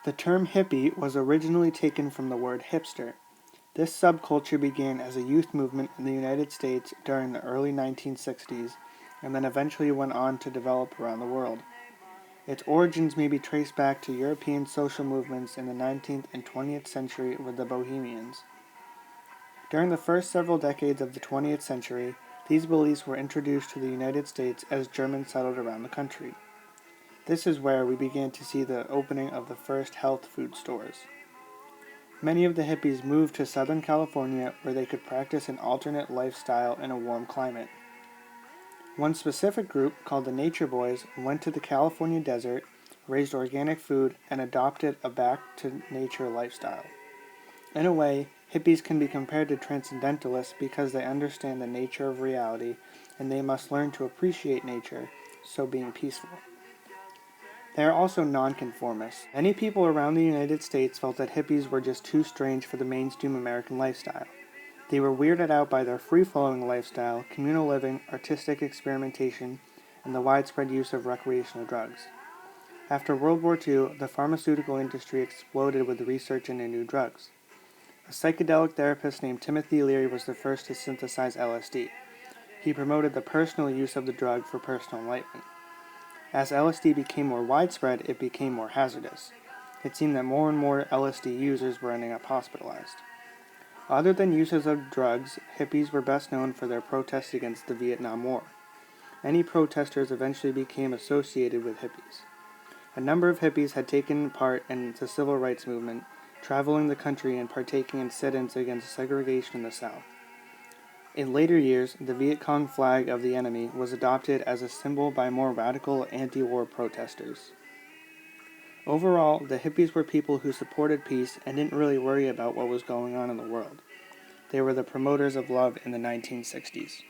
The term hippie was originally taken from the word hipster. This subculture began as a youth movement in the United States during the early 1960s and then eventually went on to develop around the world. Its origins may be traced back to European social movements in the 19th and 20th century with the Bohemians. During the first several decades of the 20th century, these beliefs were introduced to the United States as Germans settled around the country. This is where we began to see the opening of the first health food stores. Many of the hippies moved to Southern California where they could practice an alternate lifestyle in a warm climate. One specific group, called the Nature Boys, went to the California desert, raised organic food, and adopted a back-to-nature lifestyle. In a way, hippies can be compared to transcendentalists because they understand the nature of reality and they must learn to appreciate nature, so being peaceful. They are also nonconformists. Many people around the United States felt that hippies were just too strange for the mainstream American lifestyle. They were weirded out by their free-flowing lifestyle, communal living, artistic experimentation, and the widespread use of recreational drugs. After World War II, the pharmaceutical industry exploded with research into new drugs. A psychedelic therapist named Timothy Leary was the first to synthesize LSD. He promoted the personal use of the drug for personal enlightenment. As LSD became more widespread, it became more hazardous. It seemed that more and more LSD users were ending up hospitalized. Other than users of drugs, hippies were best known for their protests against the Vietnam War. Many protesters eventually became associated with hippies. A number of hippies had taken part in the civil rights movement, traveling the country and partaking in sit-ins against segregation in the South. In later years, the Viet Cong flag of the enemy was adopted as a symbol by more radical anti-war protesters. Overall, the hippies were people who supported peace and didn't really worry about what was going on in the world. They were the promoters of love in the 1960s.